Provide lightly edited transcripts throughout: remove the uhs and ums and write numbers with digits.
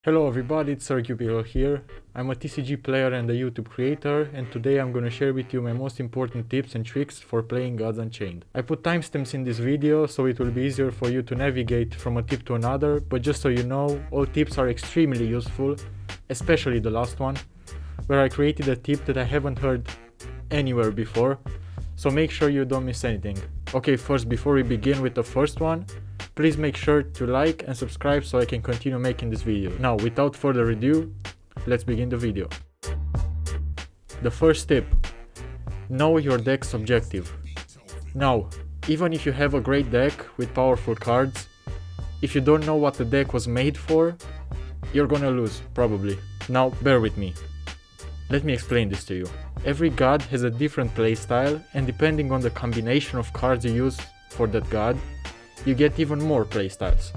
Hello everybody, it's SirQBL here. I'm a TCG player and a YouTube creator, and today I'm gonna share with you my most important tips and tricks for playing Gods Unchained. I put timestamps in this video so it will be easier for you to navigate from a tip to another, but just so you know, all tips are extremely useful, especially the last one, where I created a tip that I haven't heard anywhere before, so make sure you don't miss anything. Okay, first, before we begin with the first one, please make sure to like and subscribe so I can continue making this video. Now, without further ado, let's begin the video. The first tip: know your deck's objective. Now, even if you have a great deck with powerful cards, if you don't know what the deck was made for, you're gonna lose, probably. Now, bear with me. Let me explain this to you. Every god has a different playstyle, and depending on the combination of cards you use for that god, you get even more playstyles.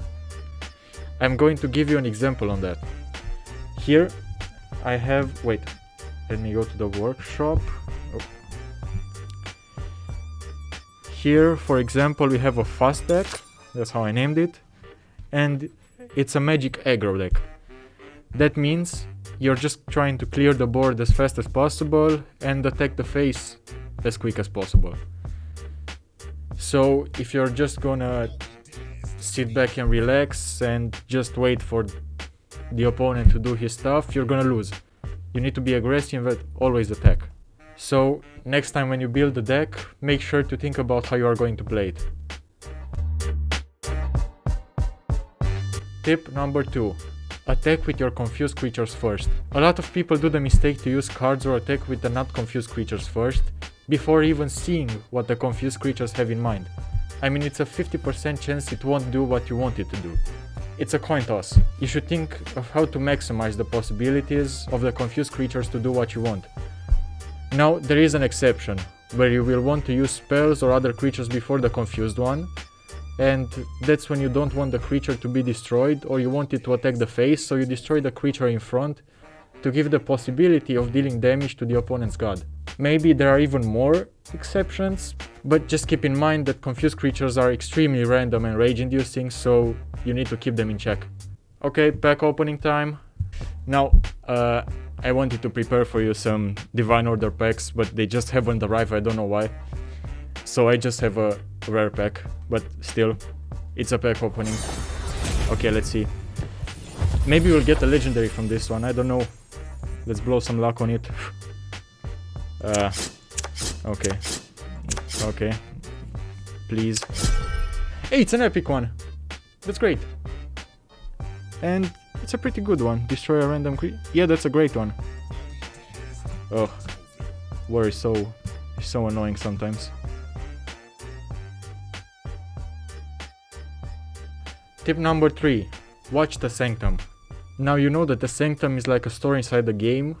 I'm going to give you an example on that. Here I have, wait, let me go to the workshop. Oh. Here, for example, we have a fast deck, that's how I named it, and it's a magic aggro deck. That means you're just trying to clear the board as fast as possible and attack the face as quick as possible. So if you're just gonna sit back and relax and just wait for the opponent to do his stuff, you're gonna lose. You need to be aggressive and always attack. So next time when you build the deck, make sure to think about how you are going to play it. Tip number 2. Attack with your confused creatures first. A lot of people do the mistake to use cards or attack with the not confused creatures first, before even seeing what the confused creatures have in mind. I mean, it's a 50% chance it won't do what you want it to do. It's a coin toss. You should think of how to maximize the possibilities of the confused creatures to do what you want. Now, there is an exception, where you will want to use spells or other creatures before the confused one, and that's when you don't want the creature to be destroyed, or you want it to attack the face, so you destroy the creature in front to give the possibility of dealing damage to the opponent's god. Maybe there are even more exceptions, but just keep in mind that confused creatures are extremely random and rage-inducing, so you need to keep them in check. Okay, pack opening time. Now, I wanted to prepare for you some Divine Order packs, but they just haven't arrived, I don't know why. So I just have a rare pack, but still, it's a pack opening. Okay, let's see. Maybe we'll get a legendary from this one, I don't know. Let's blow some luck on it. Okay. Please. Hey, it's an epic one. That's great. And it's a pretty good one. Destroy a random creature. Yeah, that's a great one. Oh, war is so annoying sometimes. Tip number 3. Watch the Sanctuum. Now you know that the Sanctuum is like a store inside the game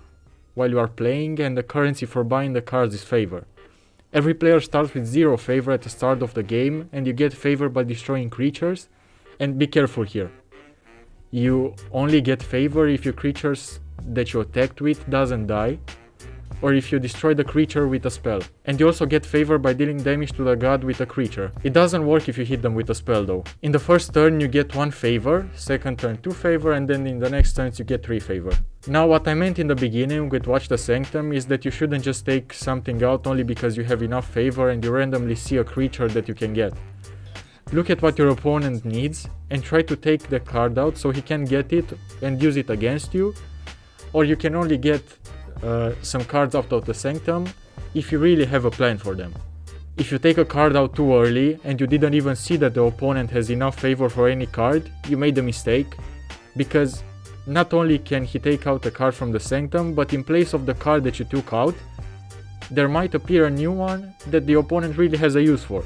while you are playing, and the currency for buying the cards is favor. Every player starts with 0 favor at the start of the game, and you get favor by destroying creatures. And be careful here. You only get favor if your creatures that you attacked with doesn't die, or if you destroy the creature with a spell. And you also get favor by dealing damage to the god with a creature. It doesn't work if you hit them with a spell though. In the first turn you get 1 favor, second turn 2 favor, and then in the next turns you get 3 favor. Now what I meant in the beginning with Watch the Sanctuum is that you shouldn't just take something out only because you have enough favor and you randomly see a creature that you can get. Look at what your opponent needs and try to take the card out so he can get it and use it against you, or you can only get some cards out of the Sanctuum if you really have a plan for them. If you take a card out too early and you didn't even see that the opponent has enough favor for any card, you made a mistake, because not only can he take out a card from the Sanctuum, but in place of the card that you took out, there might appear a new one that the opponent really has a use for.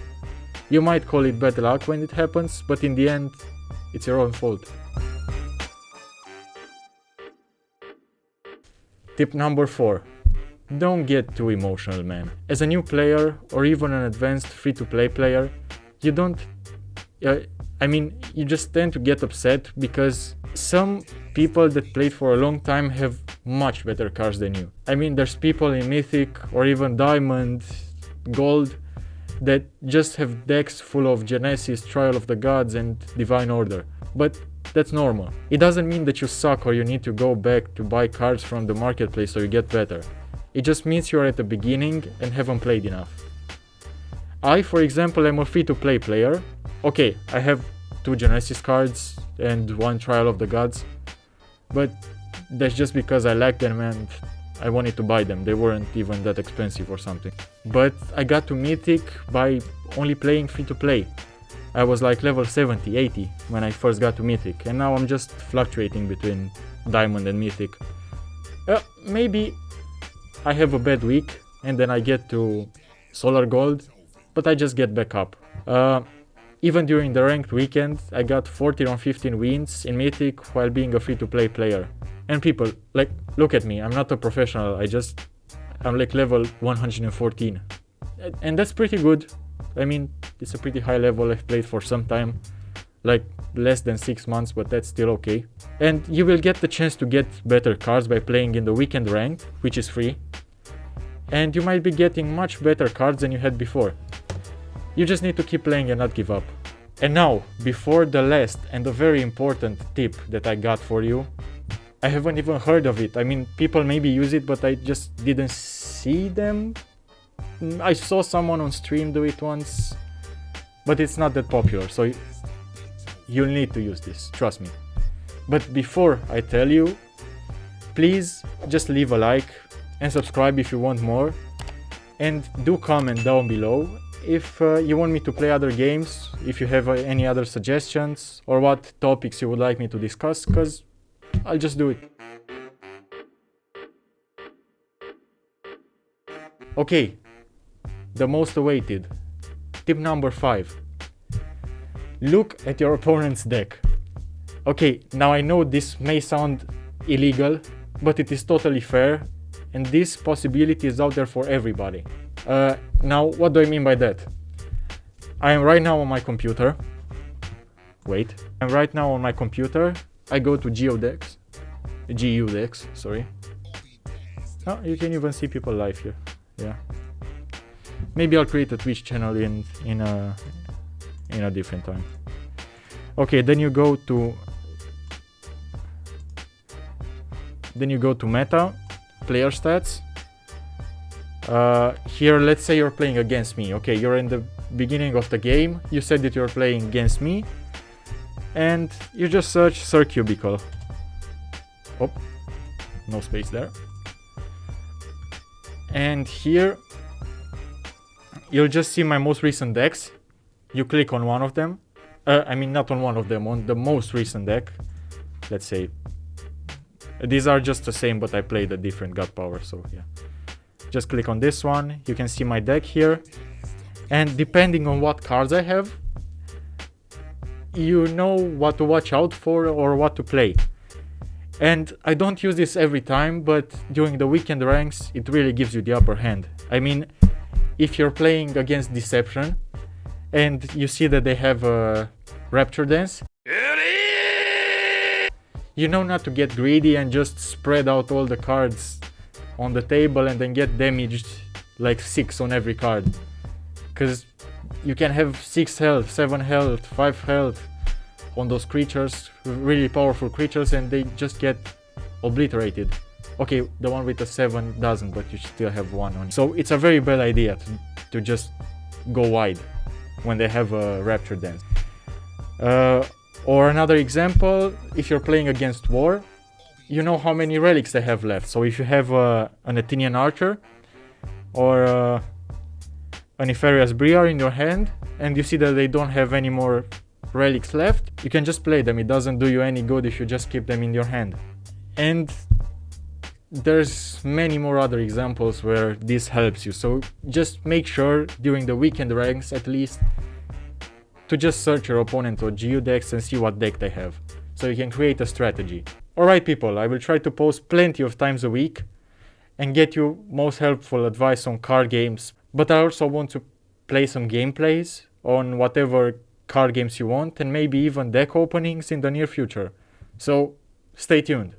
You might call it bad luck when it happens, but in the end, it's your own fault. Tip number 4. Don't get too emotional, man. As a new player, or even an advanced free-to-play player, you just tend to get upset because some people that played for a long time have much better cards than you. I mean, there's people in Mythic or even Diamond, Gold, that just have decks full of Genesis, Trial of the Gods and Divine Order. But That's normal. It doesn't mean that you suck or you need to go back to buy cards from the marketplace so you get better. It just means you're at the beginning and haven't played enough. I, for example, am a free-to-play player. Okay, I have 2 Genesis cards and 1 Trial of the Gods, but that's just because I like them and I wanted to buy them. They weren't even that expensive or something. But I got to Mythic by only playing free-to-play. I was like level 70, 80 when I first got to Mythic, and now I'm just fluctuating between Diamond and Mythic. Maybe I have a bad week and then I get to Solar Gold, but I just get back up. Even during the ranked weekend, I got 14 or 15 wins in Mythic while being a free-to-play player. And people, like, look at me, I'm not a professional, I'm like level 114. And that's pretty good. I mean, it's a pretty high level. I've played for some time, like less than 6 months, but that's still okay. And you will get the chance to get better cards by playing in the weekend ranked, which is free. And you might be getting much better cards than you had before. You just need to keep playing and not give up. And now, before the last and a very important tip that I got for you, I haven't even heard of it. I mean, people maybe use it, but I just didn't see them. I saw someone on stream do it once, but it's not that popular, so you'll need to use this, trust me. But before I tell you, please just leave a like and subscribe if you want more, and do comment down below if you want me to play other games, if you have any other suggestions, or what topics you would like me to discuss, because I'll just do it. Okay, the most awaited. Tip number 5. Look at your opponent's deck. Okay, now I know this may sound illegal, but it is totally fair, and this possibility is out there for everybody. Now, what do I mean by that? I am right now on my computer. Wait. I'm right now on my computer. I go to GUDecks, sorry. Oh, you can even see people live here. Yeah. Maybe I'll create a Twitch channel in a different time. Okay, then you go to meta, player stats. Here, let's say you're playing against me. Okay, you're in the beginning of the game. You said that you're playing against me, and you just search Sir Cubicle. Oh, no space there. And here, you'll just see my most recent decks. You click on one of them. I mean, not on one of them, on the most recent deck. Let's say. These are just the same, but I played a different God Power, so yeah. Just click on this one. You can see my deck here. And depending on what cards I have, you know what to watch out for or what to play. And I don't use this every time, but during the weekend ranks, it really gives you the upper hand. I mean, if you're playing against Deception and you see that they have a Rapture Dance, you know not to get greedy and just spread out all the cards on the table and then get damaged like 6 on every card. Because you can have 6 health, 7 health, 5 health on those creatures, really powerful creatures, and they just get obliterated. Okay, the one with the 7 doesn't, but you still have 1 on. So it's a very bad idea to just go wide when they have a Rapture Dance. Or another example, if you're playing against War, you know how many relics they have left. So if you have an Athenian Archer or an Nefarious Briar in your hand, and you see that they don't have any more relics left, you can just play them. It doesn't do you any good if you just keep them in your hand. And there's many more other examples where this helps you. So just make sure during the weekend ranks at least to just search your opponent or GUDecks and see what deck they have, so you can create a strategy. Alright people, I will try to post plenty of times a week and get you most helpful advice on card games, but I also want to play some gameplays on whatever card games you want, and maybe even deck openings in the near future. So stay tuned.